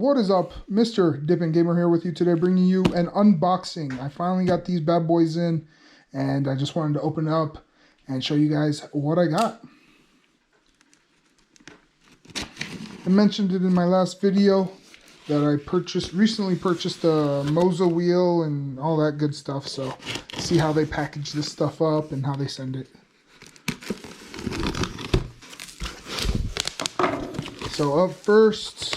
What is up? Mr. Dippin' Gamer here with you today, bringing you an unboxing. I finally got these bad boys in, and I just wanted to open it up and show you guys what I got. I mentioned it in my last video that I recently purchased a Moza wheel and all that good stuff, so see how they package this stuff up and how they send it. So up first,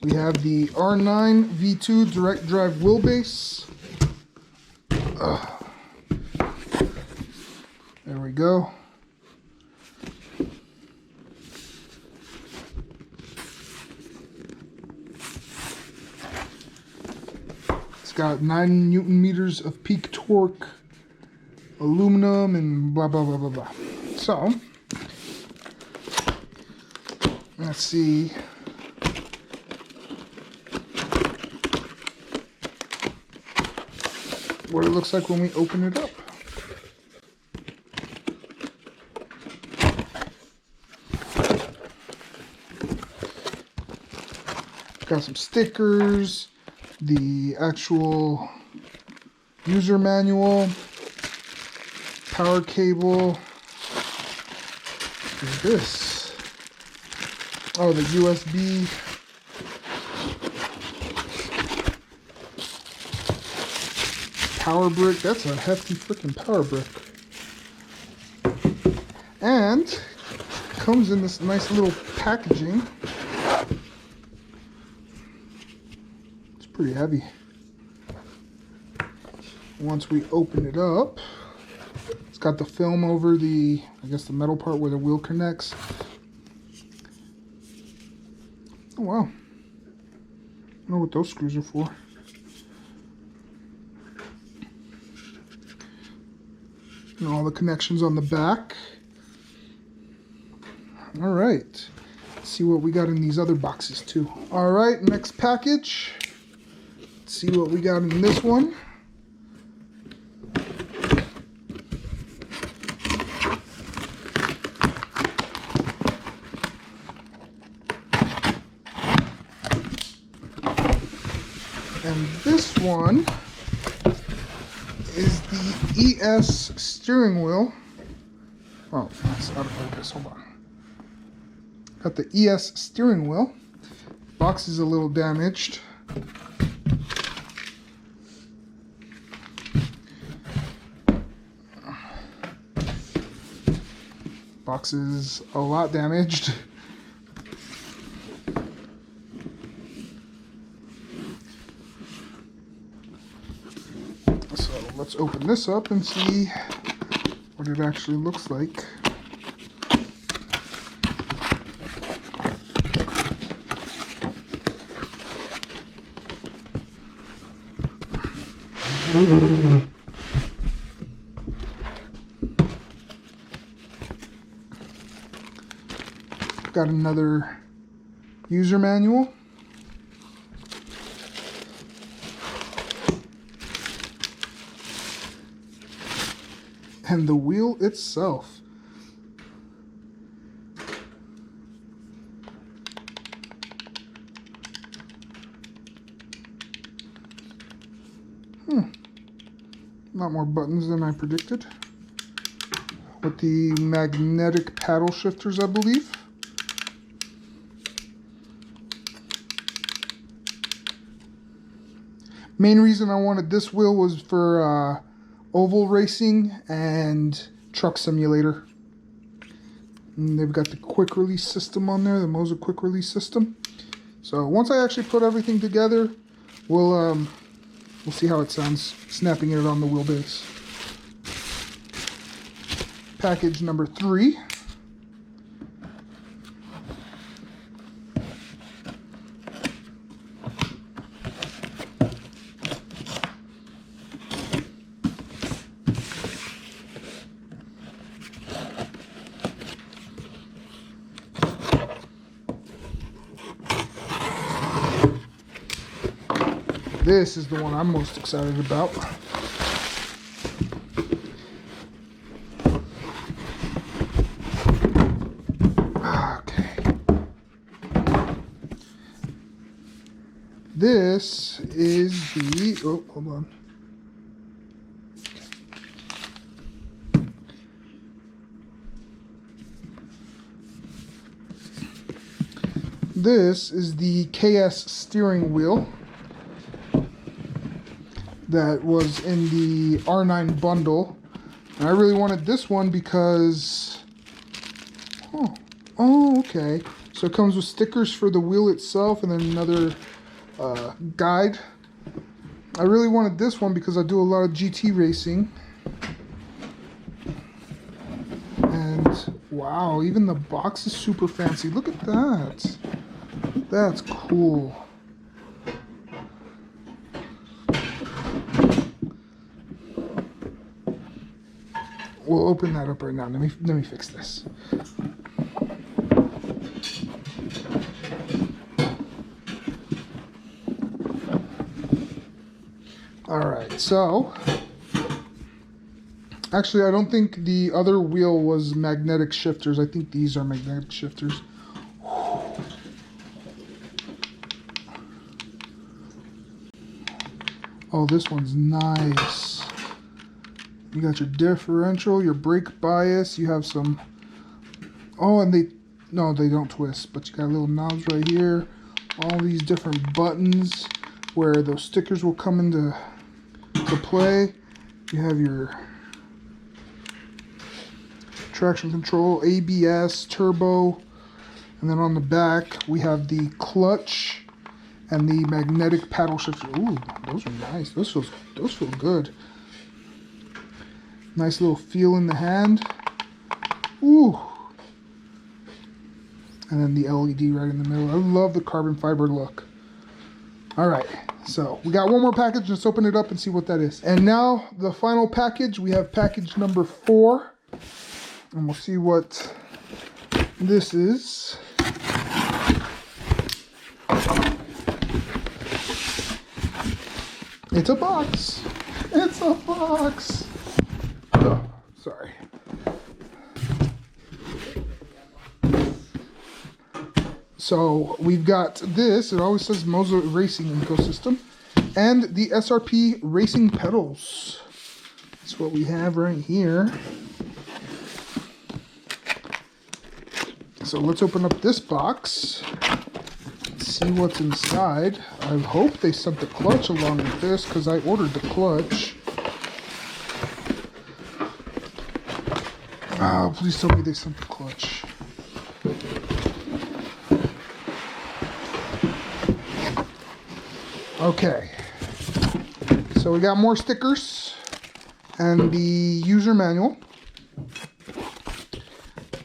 we have the R9 V2 direct drive wheelbase. There we go. It's got 9 Newton meters of peak torque, aluminum, and blah, blah, blah, blah, blah. So, let's see. What it looks like when we open it up. Got some stickers, the actual user manual, power cable. What is this? Oh, the USB. Power brick. That's a hefty freaking power brick. And comes in this nice little packaging. It's pretty heavy. Once we open it up, it's got the film over the, I guess, the metal part where the wheel connects. Oh wow. I don't know what those screws are for. And all the connections on the back. All right, let's see what we got in these other boxes too. All right, next package. Let's see what we got in this one. And this one is the ES steering wheel. Oh, that's out of focus. Hold on. Got the ES steering wheel. Box is a little damaged. Box is a lot damaged. So let's open this up and see what it actually looks like. Got another user manual. And the wheel itself. A lot more buttons than I predicted. With the magnetic paddle shifters, I believe. Main reason I wanted this wheel was for oval racing and truck simulator. And they've got the quick release system on there, the Moza quick release system. So once I actually put everything together, we'll see how it sounds snapping it on the wheelbase. Package number 3. This is the one I'm most excited about. Okay. this is the, oh, hold on. This is the KS steering wheel that was in the R9 bundle. And I really wanted this one because, oh, okay. So it comes with stickers for the wheel itself and then another guide. I really wanted this one because I do a lot of GT racing. And wow, even the box is super fancy. Look at that. That's cool. We'll open that up right now. Let me fix this. All right, so actually I don't think the other wheel was magnetic shifters. I think these are magnetic shifters. Oh, this one's nice. You got your differential, your brake bias, you have some, oh, and they don't twist, but you got little knobs right here, all these different buttons where those stickers will come into play. You have your traction control, ABS, turbo, and then on the back we have the clutch and the magnetic paddle shifter. Ooh, those are nice. Those feel good. Nice little feel in the hand. Ooh. And then the LED right in the middle. I love the carbon fiber look. All right, so we got one more package. Let's open it up and see what that is. And now the final package. We have package number 4. And we'll see what this is. It's a box. It's a box. Oh, sorry. So we've got this. It always says Moza Racing Ecosystem. And the SRP Racing Pedals. That's what we have right here. So let's open up this box. See what's inside. I hope they sent the clutch along with this because I ordered the clutch. Oh, please tell me they sent the clutch. Okay. So we got more stickers and the user manual.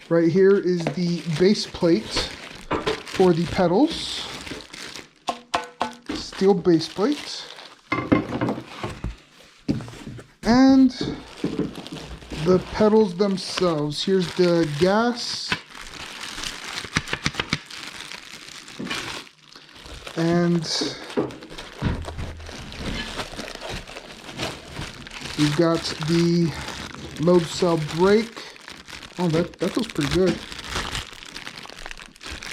Right here is the base plate for the pedals. Steel base plate. And the pedals themselves. Here's the gas. And we've got the load cell brake. Oh, that feels pretty good.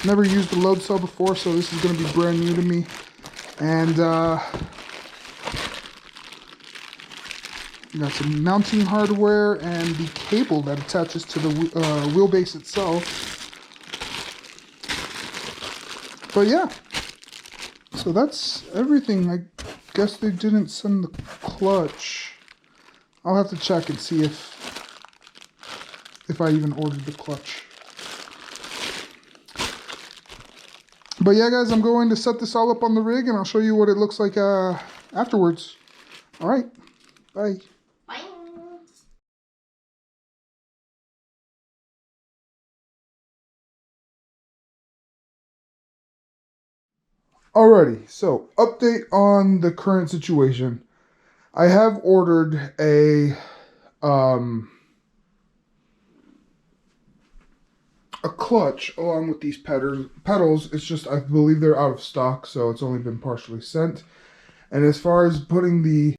Never used the load cell before, so this is going to be brand new to me. And got some mounting hardware and the cable that attaches to the wheelbase itself. But yeah, so that's everything. I guess they didn't send the clutch. I'll have to check and see if I even ordered the clutch. But yeah, guys, I'm going to set this all up on the rig, and I'll show you what it looks like afterwards. All right, bye. Bye. Alrighty, so update on the current situation. I have ordered a clutch along with these pedals. It's just, I believe they're out of stock, so it's only been partially sent. And as far as putting the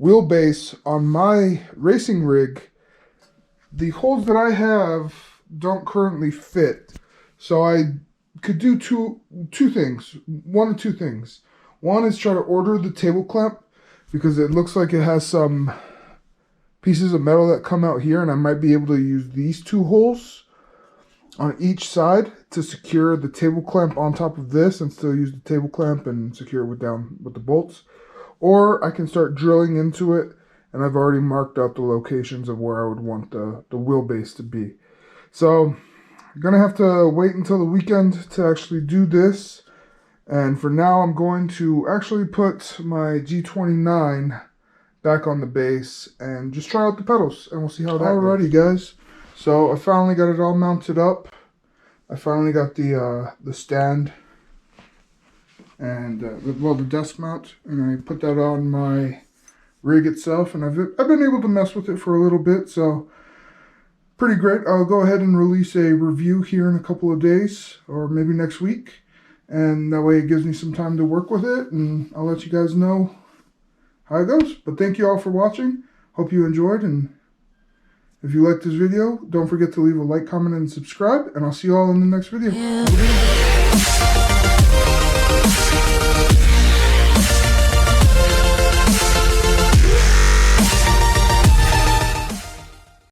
wheelbase on my racing rig, the holes that I have don't currently fit. So I could do two things. One of two things. One is try to order the table clamp because it looks like it has some pieces of metal that come out here, and I might be able to use these 2 holes on each side to secure the table clamp on top of this and still use the table clamp and secure it down with the bolts. Or I can start drilling into it, and I've already marked out the locations of where I would want the wheelbase to be. So I'm going to have to wait until the weekend to actually do this. And for now, I'm going to actually put my G29 back on the base and just try out the pedals, and we'll see how that goes. Alrighty, guys. So I finally got it all mounted up. I finally got the stand and the desk mount, and I put that on my rig itself, and I've been able to mess with it for a little bit, so pretty great. I'll go ahead and release a review here in a couple of days, or maybe next week, and that way it gives me some time to work with it, and I'll let you guys know how it goes. But thank you all for watching. Hope you enjoyed, and if you liked this video, don't forget to leave a like, comment, and subscribe, and I'll see you all in the next video. Yeah.